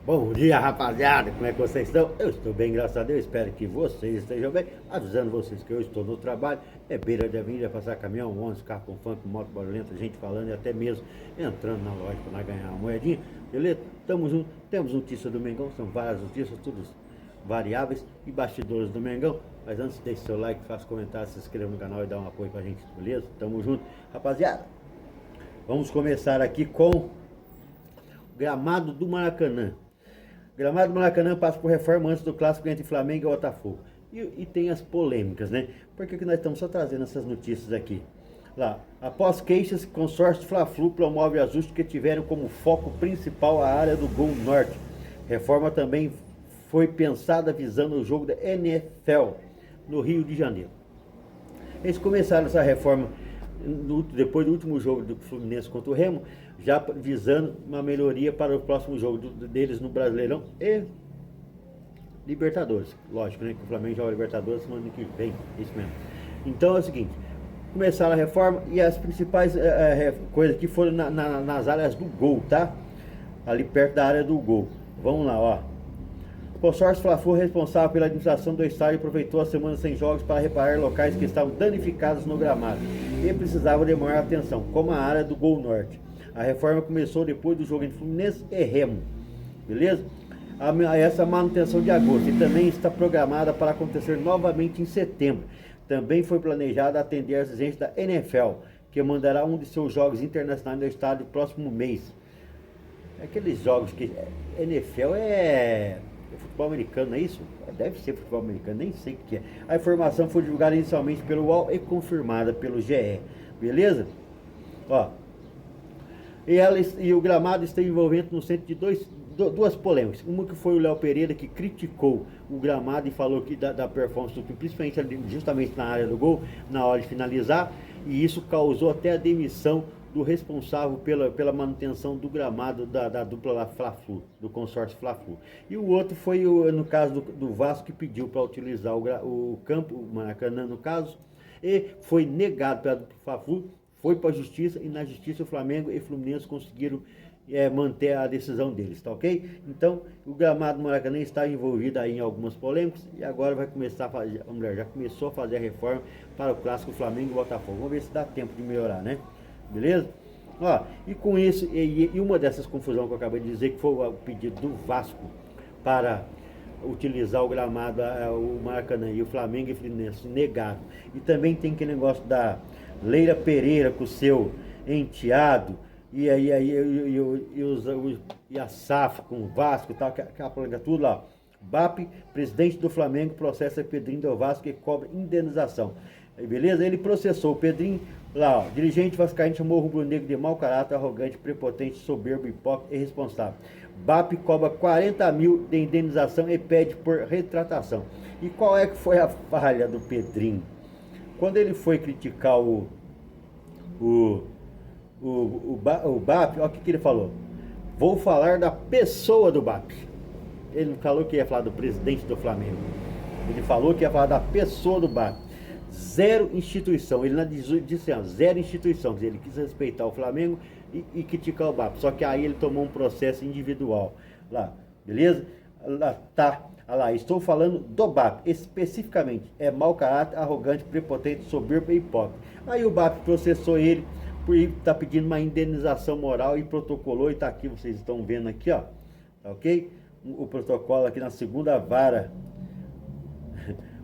Bom dia, rapaziada, como é que vocês estão? Eu estou bem, graças a Deus, espero que vocês estejam bem. Avisando vocês que eu estou no trabalho, é beira de avenida, passar caminhão, ônibus, carro com funk, moto barulhenta, gente falando e até mesmo entrando na loja para ganhar uma moedinha, beleza? Tamo junto, temos notícias do Mengão, são várias notícias, todas variáveis e bastidores do Mengão. Mas antes, deixe seu like, faça comentário, se inscreva no canal e dá um apoio pra gente, beleza? Tamo junto, rapaziada. Vamos começar aqui com o gramado do Maracanã. Gramado do Maracanã passa por reforma antes do clássico entre Flamengo e Botafogo. E tem as polêmicas, né? Por que nós estamos só trazendo essas notícias aqui? Lá, após queixas, consórcio Fla-Flu promove ajustes que tiveram como foco principal a área do Gol Norte. Reforma também foi pensada visando o jogo da NFL no Rio de Janeiro. Eles começaram essa reforma depois do último jogo do Fluminense contra o Remo, já visando uma melhoria para o próximo jogo deles no Brasileirão e Libertadores. Lógico, né? Que o Flamengo joga Libertadores semana que vem, isso mesmo. Então é o seguinte, começaram a reforma e as principais coisas que foram nas áreas do gol, tá? Ali perto da área do gol. Vamos lá, ó. O consórcio Fla-Flu, responsável pela administração do estádio, aproveitou a semana sem jogos para reparar locais que estavam danificados no gramado e precisavam de maior atenção, como a área do Gol Norte. A reforma começou depois do jogo entre Fluminense e Remo, beleza? Essa manutenção de agosto e também está programada para acontecer novamente em setembro. Também foi planejada atender às exigências da NFL, que mandará um de seus jogos internacionais no estádio no próximo mês. Aqueles jogos que NFL é futebol americano, não é isso? Deve ser futebol americano, nem sei o que é. A informação foi divulgada inicialmente pelo UOL e confirmada pelo GE, beleza? Ó, e o gramado está envolvendo no centro de duas polêmicas. Uma que foi o Léo Pereira, que criticou o gramado e falou que da performance do time, principalmente justamente na área do gol, na hora de finalizar, e isso causou até a demissão do responsável pela manutenção do gramado da dupla lá Fla-Flu, do consórcio Fla-Flu. E o outro foi no caso do Vasco, que pediu para utilizar o campo, o Maracanã no caso, e foi negado pela dupla Fla-Flu, foi para a justiça, e na justiça o Flamengo e o Fluminense conseguiram manter a decisão deles, tá ok? Então o gramado do Maracanã está envolvido aí em algumas polêmicas e agora vai começar a fazer, já começou a fazer a reforma para o clássico Flamengo e Botafogo. Vamos ver se dá tempo de melhorar, né? Beleza? Ó, e com isso, e uma dessas confusões que eu acabei de dizer, que foi o pedido do Vasco para utilizar o gramado, o Maracanã, e o Flamengo e o Fluminense negaram. E também tem aquele negócio da Leila Pereira com o seu enteado, e a SAF com o Vasco e tal, aquela polêmica tudo lá. BAP, presidente do Flamengo, processa Pedrinho do Vasco e cobra indenização. Beleza? Ele processou o Pedrinho lá, ó, dirigente vascaíno chamou o rubro-negro de mau caráter, arrogante, prepotente, soberbo, hipócrita e irresponsável. BAP cobra 40 mil de indenização e pede por retratação. E qual é que foi a falha do Pedrinho? Quando ele foi criticar o BAP, olha o que ele falou. Vou falar da pessoa do BAP. Ele não falou que ia falar do presidente do Flamengo. Ele falou que ia falar da pessoa do BAP. Zero instituição. Ele disse assim, zero instituição. Quer dizer, ele quis respeitar o Flamengo e criticar o BAP. Só que aí ele tomou um processo individual. Lá, beleza? Lá, tá. Lá, estou falando do BAP, especificamente. É mau caráter, arrogante, prepotente, soberbo e hipócrita. Aí o BAP processou ele por estar pedindo uma indenização moral e protocolou. E tá aqui, vocês estão vendo aqui, ó. Tá ok? O protocolo aqui na segunda vara.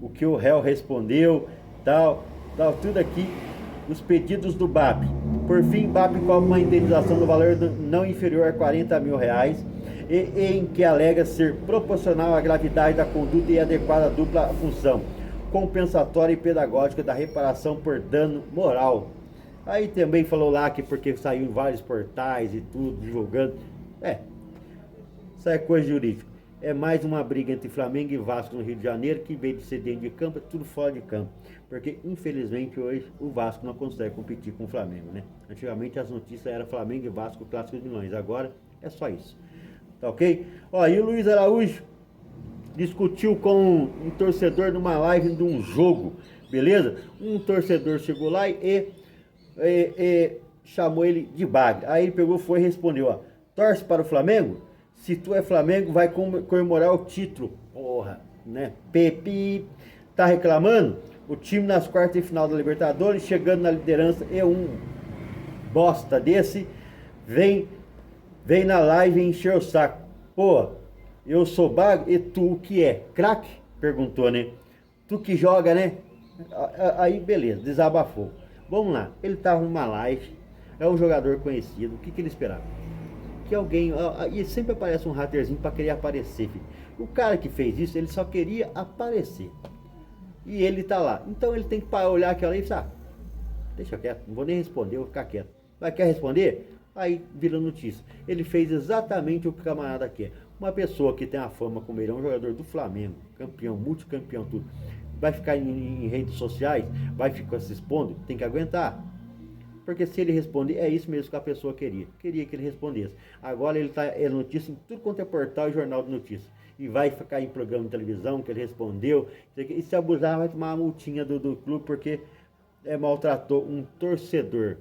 O que o réu respondeu, tal, tudo aqui, os pedidos do BAP. Por fim, BAP cobra uma indenização no valor não inferior a 40 mil reais, em que alega ser proporcional à gravidade da conduta e adequada à dupla função compensatória e pedagógica da reparação por dano moral. Aí também falou lá que porque saiu em vários portais e tudo, divulgando. Isso é coisa jurídica. É mais uma briga entre Flamengo e Vasco no Rio de Janeiro, que em vez de ser dentro de campo, é tudo fora de campo. Porque, infelizmente, hoje o Vasco não consegue competir com o Flamengo, né? Antigamente as notícias eram Flamengo e Vasco, clássico de milhões. Agora é só isso. Tá ok? Ó, e o Luiz Araújo discutiu com um torcedor numa live de um jogo, beleza? Um torcedor chegou lá e chamou ele de bagre. Aí ele pegou, foi e respondeu, ó, torce para o Flamengo? Se tu é Flamengo, vai comemorar o título. Porra, né? Pepe tá reclamando? O time nas quartas de final da Libertadores, chegando na liderança, é um bosta desse, vem na live encher o saco. Pô, eu sou bago e tu o que é? Craque? Perguntou, né? Tu que joga, né? Aí beleza, desabafou. Vamos lá, ele tava numa live, é um jogador conhecido, o que ele esperava? Que alguém, e sempre aparece um haterzinho pra querer aparecer, filho. O cara que fez isso, ele só queria aparecer. E ele tá lá. Então ele tem que olhar aquela e falar, deixa quieto, não vou nem responder, vou ficar quieto. Mas quer responder? Aí vira notícia. Ele fez exatamente o que o camarada quer. Uma pessoa que tem a fama como ele, é um jogador do Flamengo, campeão, multicampeão, tudo, vai ficar em redes sociais, vai ficar se expondo, tem que aguentar. Porque se ele responder, é isso mesmo que a pessoa queria. Queria que ele respondesse. Agora ele tá notícia em tudo quanto é portal e jornal de notícias. E vai ficar em programa de televisão que ele respondeu. E se abusar, vai tomar uma multinha do clube porque maltratou um torcedor.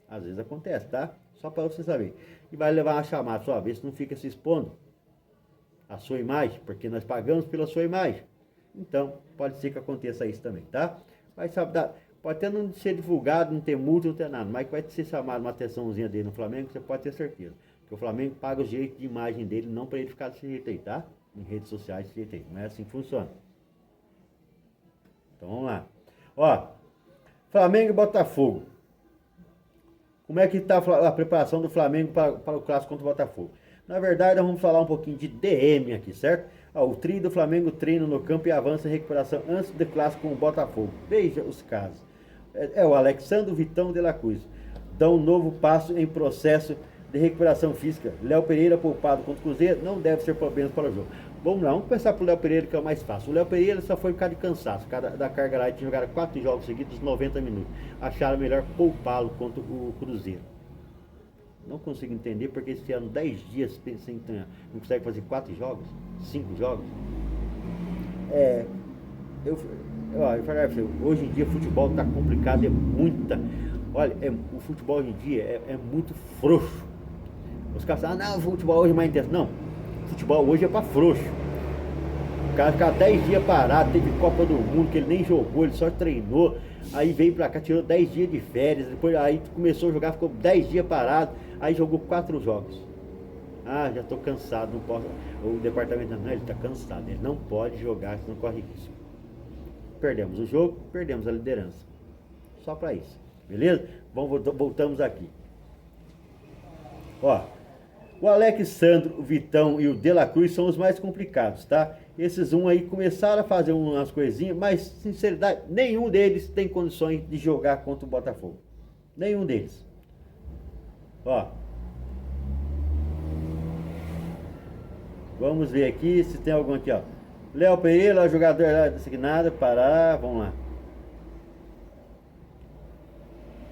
Às vezes acontece, tá? Só para você saber. E vai levar uma chamada, só ver se não fica se expondo a sua imagem, porque nós pagamos pela sua imagem. Então, pode ser que aconteça isso também, tá? Mas sabe, pode até não ser divulgado, não ter multa, não ter nada, mas vai ser chamado uma atençãozinha dele no Flamengo, você pode ter certeza. Que o Flamengo paga os direitos de imagem dele, não para ele ficar desse jeito aí, tá? Em redes sociais desse jeito aí. Não é assim que funciona. Então vamos lá. Ó, Flamengo e Botafogo. Como é que está a preparação do Flamengo para o clássico contra o Botafogo? Na verdade, nós vamos falar um pouquinho de DM aqui, certo? O trio do Flamengo treina no campo e avança em recuperação antes do clássico com o Botafogo. Veja os casos. O Alexandre, Vitão e De La Cruz dão um novo passo em processo de recuperação física. Léo Pereira, poupado contra o Cruzeiro, não deve ser problema para o jogo. Vamos lá, vamos pensar pro Léo Pereira, que é o mais fácil. O Léo Pereira só foi por causa de cansaço, da carga lá, ele tinha jogado 4 jogos seguidos, 90 minutos. Acharam melhor poupá-lo contra o Cruzeiro. Não consigo entender porque eles fizeram 10 dias sem treinar. Não consegue fazer 4 jogos? 5 jogos? Eu falei pra você, hoje em dia o futebol tá complicado, Olha, o futebol hoje em dia é muito frouxo. Os caras falam, não, o futebol hoje é mais intenso. Não, o futebol hoje é pra frouxo. O cara ficar 10 dias parado, teve Copa do Mundo, que ele nem jogou, ele só treinou. Aí veio pra cá, tirou 10 dias de férias, depois aí começou a jogar, ficou 10 dias parado, aí jogou 4 jogos. Já tô cansado, não posso. O departamento não, ele tá cansado, ele não pode jogar, senão corre risco. Perdemos o jogo, perdemos a liderança. Só pra isso, beleza? Voltamos aqui. Ó, o Alexandre, o Vitão e o De La Cruz são os mais complicados, tá? Esses aí começaram a fazer umas coisinhas, mas, sinceridade, nenhum deles tem condições de jogar contra o Botafogo. Nenhum deles. Ó. Vamos ver aqui se tem algum aqui, ó. Léo Pereira, jogador lá designado, Pará, vamos lá.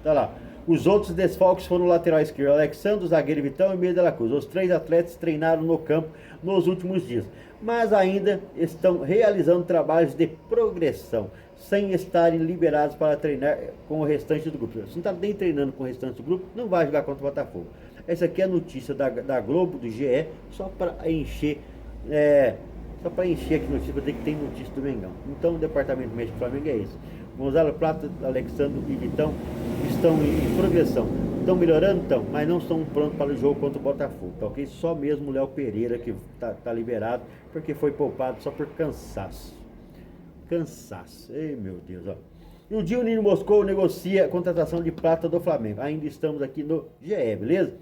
Tá lá. Os outros desfalques foram o lateral esquerdo, Alexandre, o zagueiro Vitão e meio de La Cruz. Os 3 atletas treinaram no campo nos últimos dias, mas ainda estão realizando trabalhos de progressão, sem estarem liberados para treinar com o restante do grupo. Se não está nem treinando com o restante do grupo, não vai jogar contra o Botafogo. Essa aqui é a notícia da Globo, do GE, só para encher... Só para encher aqui notícia, para dizer que tem notícia do Mengão. Então o departamento médico do Flamengo é esse. Gonzalo Plata, Alexandre e Vitão estão em progressão. Estão melhorando? Estão, mas não estão prontos para o jogo contra o Botafogo. Tá ok? Só mesmo o Léo Pereira que tá liberado, porque foi poupado só por cansaço. Ei, meu Deus, ó. E o Dionísio Moscou negocia a contratação de Plata do Flamengo. Ainda estamos aqui no GE, beleza?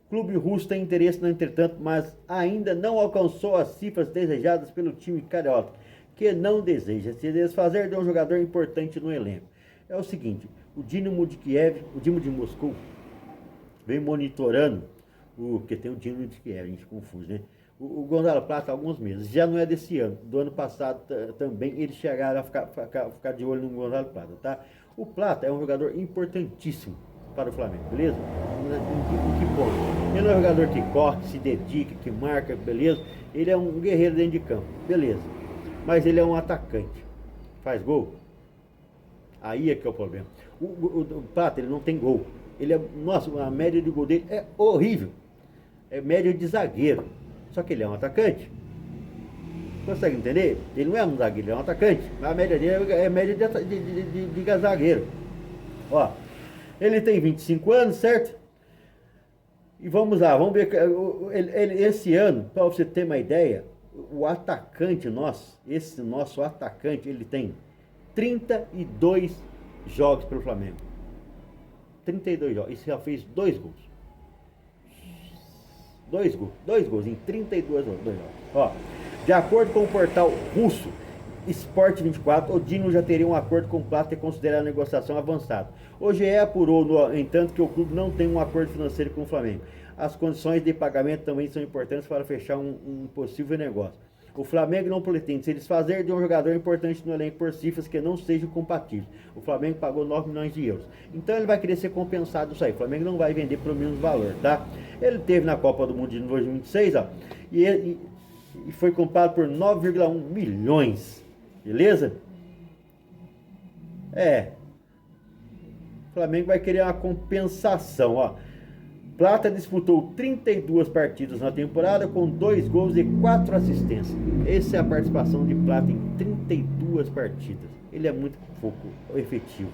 O clube russo tem interesse, no entretanto, mas ainda não alcançou as cifras desejadas pelo time carioca, que não deseja se desfazer de um jogador importante no elenco. É o seguinte, o Dinamo de Kiev, o Dinamo de Moscou, vem monitorando, porque tem o Dinamo de Kiev, a gente confunde, né? O Gonzalo Plata há alguns meses, já não é desse ano, do ano passado também eles chegaram a ficar de olho no Gonzalo Plata, tá? O Plata é um jogador importantíssimo para o Flamengo, beleza? Em que ponto? Ele não é um jogador que corre, que se dedica, que marca, beleza? Ele é um guerreiro dentro de campo, beleza? Mas ele é um atacante, faz gol? Aí é que é o problema. O Plata, ele não tem gol. Nossa, a média de gol dele é horrível. é média de zagueiro. Só que ele é um atacante. Consegue entender? Ele não é um zagueiro, ele é um atacante. Mas a média dele é média de zagueiro. Ó, ele tem 25 anos, certo? E vamos lá, vamos ver. Esse ano, para você ter uma ideia, o atacante nosso, esse nosso atacante, ele tem 32 jogos pelo Flamengo. 32 jogos. E já fez 2 gols. 2 gols em 32 jogos. Ó, de acordo com o portal russo Sport 24, o Dino já teria um acordo com o Plata e considera a negociação avançada. O GE apurou, no entanto, que o clube não tem um acordo financeiro com o Flamengo. As condições de pagamento também são importantes para fechar um possível negócio. O Flamengo não pretende se desfazer de um jogador importante no elenco por cifras que não sejam compatíveis. O Flamengo pagou 9 milhões de euros. Então ele vai querer ser compensado isso aí. O Flamengo não vai vender pelo mesmo valor, tá? Ele teve na Copa do Mundo de 2026, ó, e foi comprado por 9,1 milhões. Beleza? O Flamengo vai querer uma compensação, ó. Plata disputou 32 partidas na temporada com 2 gols e 4 assistências. Essa é a participação de Plata em 32 partidas. Ele é muito pouco efetivo,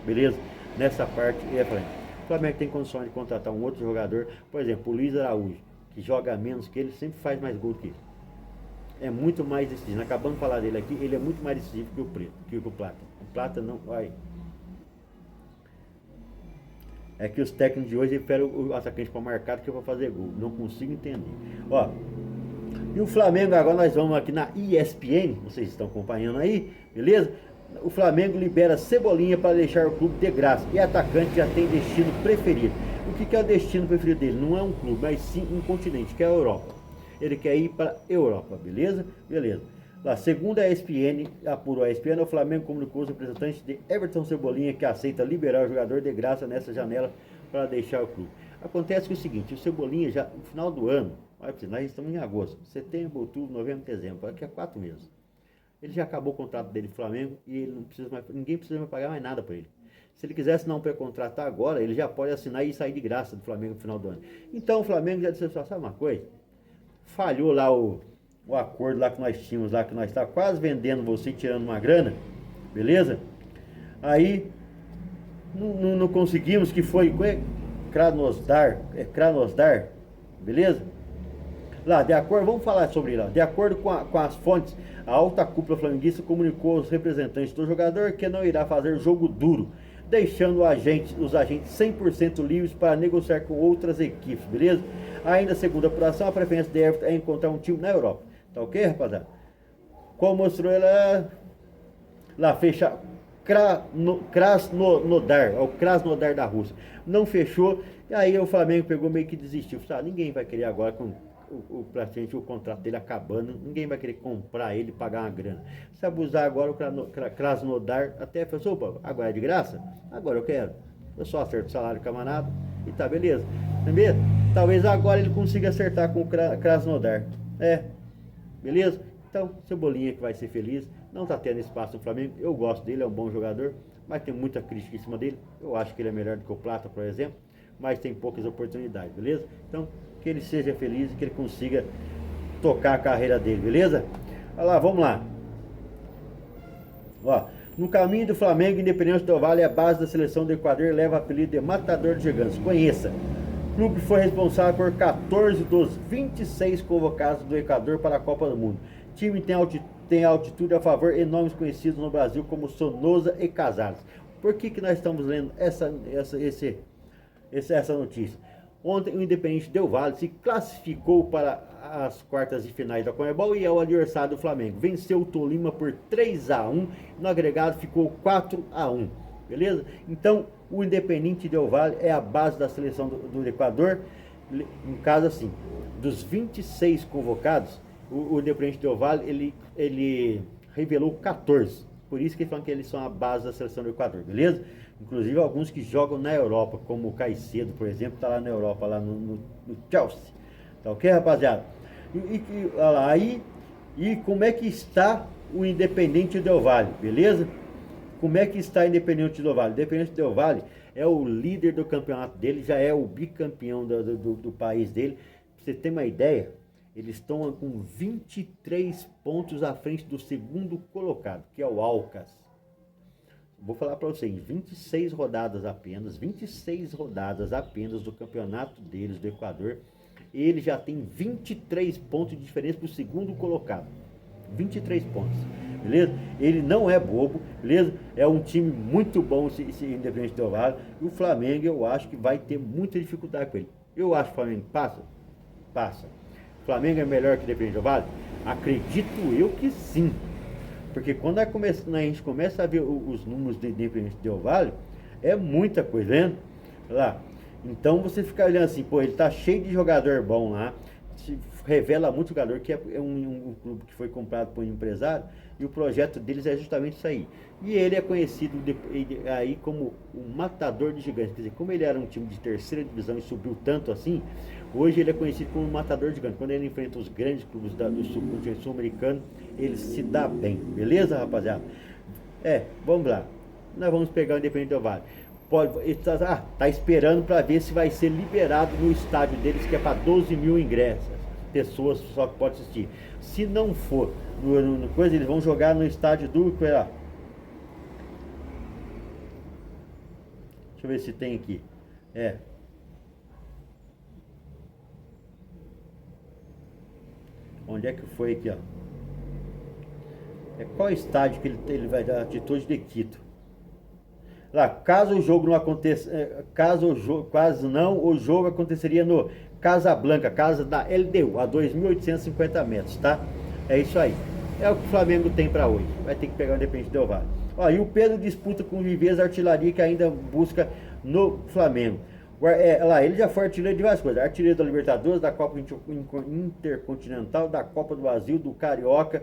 beleza? Nessa parte, o Flamengo tem condições de contratar um outro jogador, por exemplo, o Luiz Araújo, que joga menos que ele, sempre faz mais gols que ele. É muito mais decisivo. Acabamos de falar dele aqui, ele é muito mais decisivo que o Preto, que o Plata. O Plata não vai. É que os técnicos de hoje esperam o atacante para marcar do que para fazer gol. Não consigo entender. Ó, e o Flamengo, agora nós vamos aqui na ESPN, vocês estão acompanhando aí, beleza? O Flamengo libera Cebolinha para deixar o clube de graça. E atacante já tem destino preferido. O que é o destino preferido dele? Não é um clube, mas sim um continente, que é a Europa. Ele quer ir para a Europa, beleza? Beleza. Lá, segundo a ESPN, apurou a ESPN, o Flamengo comunicou os representantes de Everton Cebolinha que aceita liberar o jogador de graça nessa janela para deixar o clube. Acontece que é o seguinte, o Cebolinha já no final do ano, olha, nós estamos em agosto, setembro, outubro, novembro, dezembro, daqui a 4 meses. Ele já acabou o contrato dele no Flamengo e ele não precisa mais, ninguém precisa mais pagar mais nada para ele. Se ele quiser assinar um pré-contrato agora, ele já pode assinar e sair de graça do Flamengo no final do ano. Então o Flamengo já disse, sabe uma coisa? Falhou lá o acordo lá que nós tínhamos lá, que nós estávamos quase vendendo você, tirando uma grana, beleza? Aí não conseguimos, que foi Krasnodar, beleza? Lá, de acordo, vamos falar sobre lá. De acordo com as fontes, a alta cúpula flamenguista comunicou aos representantes do jogador que não irá fazer jogo duro, deixando os agentes 100% livres para negociar com outras equipes, beleza? Ainda segundo a apuração, a preferência de Everton é encontrar um time na Europa. Tá ok, rapaziada? Como mostrou ela lá, fecha Krasnodar, é o Krasnodar da Rússia. Não fechou, e aí o Flamengo pegou meio que desistiu. Sabe, ninguém vai querer agora com o contrato dele acabando, ninguém vai querer comprar ele e pagar uma grana. Se abusar agora, o Krasnodar até falou, opa, agora é de graça? Agora eu quero. Eu só acerto o salário camarada e tá beleza. Entendeu? Talvez agora ele consiga acertar com o Krasnodar. Beleza? Então, Cebolinha que vai ser feliz. Não tá tendo espaço no Flamengo. Eu gosto dele, é um bom jogador, mas tem muita crítica em cima dele. Eu acho que ele é melhor do que o Plata, por exemplo, mas tem poucas oportunidades, beleza? Então, que ele seja feliz e que ele consiga tocar a carreira dele, beleza? Olha lá, vamos lá. Ó, no caminho do Flamengo, Independente Del Valle, a base da seleção do Equador leva o apelido de Matador de Gigantes. Conheça. O clube foi responsável por 14 dos 26 convocados do Equador para a Copa do Mundo. O time tem altitude a favor e nomes conhecidos no Brasil como Sonoza e Casares. Por que nós estamos lendo essa notícia? Ontem o Independente Del Valle se classificou para as quartas de finais da Conmebol e é o adversário do Flamengo. Venceu o Tolima por 3-1, no agregado ficou 4-1. Beleza? Então, o Independente Del Valle é a base da seleção do Equador. No caso assim, dos 26 convocados, o Independente Del Valle, ele revelou 14. Por isso que ele fala que eles são a base da seleção do Equador, beleza? Inclusive alguns que jogam na Europa, como o Caicedo, por exemplo, está lá na Europa, lá no Chelsea. Tá ok, rapaziada? Olha lá, e como é que está o Independente Del Valle, beleza? Como é que está o Independente Del Valle? O Independente Del Valle é o líder do campeonato dele, já é o bicampeão do país dele, você ter uma ideia, eles estão com 23 pontos à frente do segundo colocado, que é o Alcas. Vou falar para vocês, 26 rodadas apenas do campeonato deles, do Equador. Ele já tem 23 pontos de diferença para o segundo colocado. 23 pontos, beleza? Ele não é bobo, beleza? É um time muito bom, esse Independente Del Valle. E o Flamengo, eu acho que vai ter muita dificuldade com ele. Eu acho que o Flamengo passa. O Flamengo é melhor que o Independente Del Valle? Acredito eu que sim. Porque quando a gente começa a ver os números do Independente Del Valle, é muita coisa, vendo? Lá. Então você fica olhando assim, pô, ele tá cheio de jogador bom lá, revela muito jogador, que é um clube que foi comprado por um empresário, e o projeto deles é justamente isso aí. E ele é conhecido aí como o matador de gigantes, quer dizer, como ele era um time de terceira divisão e subiu tanto assim, hoje ele é conhecido como matador de gigantes. Quando ele enfrenta os grandes clubes do subcontinente sul-americano, ele se dá bem, beleza, rapaziada? Vamos lá, nós vamos pegar o Independente Del Valle. Tá esperando para ver se vai ser liberado no estádio deles, que é para 12 mil ingressos, pessoas só que pode assistir. Se não for no coisa, eles vão jogar no estádio do... Deixa eu ver se tem aqui. Onde é que foi aqui, ó? Qual estádio que ele vai dar? Atitude de Quito. Lá, caso o jogo não aconteça, o jogo aconteceria no Casablanca, casa da LDU, a 2.850 metros, tá? É isso aí. É o que o Flamengo tem para hoje. Vai ter que pegar o Independente Del Valle. Ó, e o Pedro disputa com o Viveza Artilharia, que ainda busca no Flamengo. Lá, ele já foi artilheiro de várias coisas. Artilheiro da Libertadores, da Copa Intercontinental, da Copa do Brasil, do Carioca,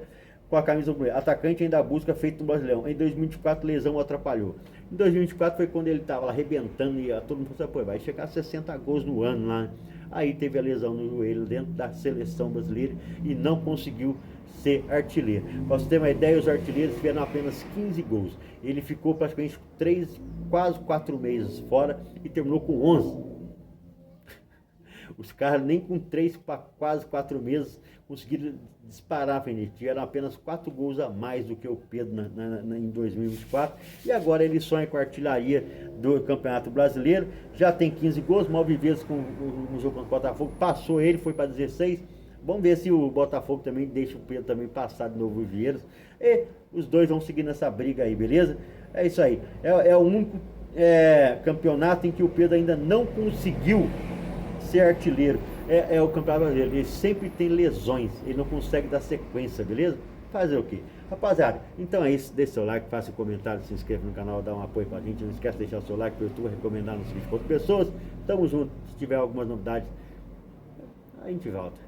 com a camisa do atacante ainda busca feito no Brasileirão. Em 2024, lesão o atrapalhou. Em 2024 foi quando ele estava lá arrebentando e todo mundo falou, pô, vai chegar a 60 gols no ano lá, né? Aí teve a lesão no joelho dentro da seleção brasileira e não conseguiu ser artilheiro. Para você ter uma ideia, os artilheiros tiveram apenas 15 gols. Ele ficou praticamente quase 4 meses fora e terminou com 11. Os caras nem com 3 para quase 4 meses conseguiram disparar, tiveram apenas 4 gols a mais do que o Pedro em 2024. E agora ele sonha com a artilharia do Campeonato Brasileiro. Já tem 15 gols, Malviveiros no jogo contra o Botafogo passou ele, foi para 16. Vamos ver se o Botafogo também deixa o Pedro também passar de novo o Vieiros. E os dois vão seguir nessa briga aí, beleza? É isso aí. É o único campeonato em que o Pedro ainda não conseguiu ser artilheiro. É o campeonato brasileiro. Ele sempre tem lesões. Ele não consegue dar sequência, beleza? Fazer o quê? Rapaziada, então é isso. Deixe seu like, faça um comentário, se inscreva no canal, dá um apoio pra gente. Não esquece de deixar o seu like pro YouTube, recomendar nos vídeos para outras pessoas. Tamo junto. Se tiver algumas novidades, a gente volta.